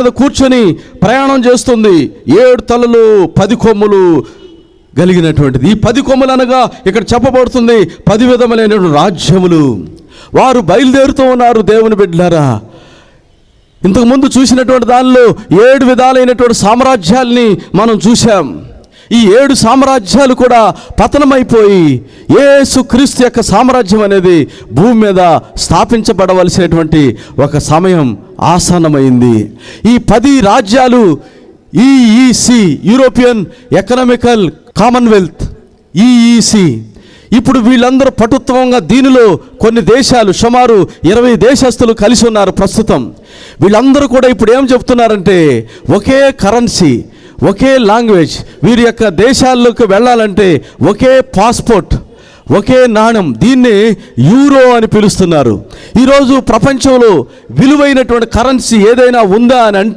కూర్చొని ప్రయాణం చేస్తుంది. 7 తలలు 10 కొమ్ములు కలిగినటువంటిది. ఈ 10 కొమ్ములు అనగా ఇక్కడ చెప్పబడుతుంది 10 విధములైన రాజ్యములు. వారు బయలుదేరుతూ ఉన్నారు. దేవుని బిడ్డలారా, ఇంతకుముందు చూసినటువంటి దానిలో 7 విధాలైనటువంటి సామ్రాజ్యాల్ని మనం చూసాం. ఈ 7 సామ్రాజ్యాలు కూడా పతనమైపోయి యేసు క్రీస్తు యొక్క సామ్రాజ్యం అనేది భూమి మీద స్థాపించబడవలసినటువంటి ఒక సమయం ఆసన్నమైంది. ఈ 10 రాజ్యాలు EEC, European economical Commonwealth, EEC. ఇప్పుడు వీళ్ళందరూ పటుత్వంగా దీనిలో కొన్ని దేశాలు, సుమారు 20 దేశస్తులు కలిసి ఉన్నారు ప్రస్తుతం. వీళ్ళందరూ కూడా ఇప్పుడు ఏం చెప్తున్నారంటే, ఒకే కరెన్సీ, ఒకే లాంగ్వేజ్, వీరి యొక్క దేశాల్లోకి వెళ్ళాలంటే ఒకే పాస్పోర్ట్, ఒకే నాణం, దీన్ని యూరో అని పిలుస్తున్నారు. ఈరోజు ప్రపంచంలో విలువైనటువంటి కరెన్సీ ఏదైనా ఉందా అని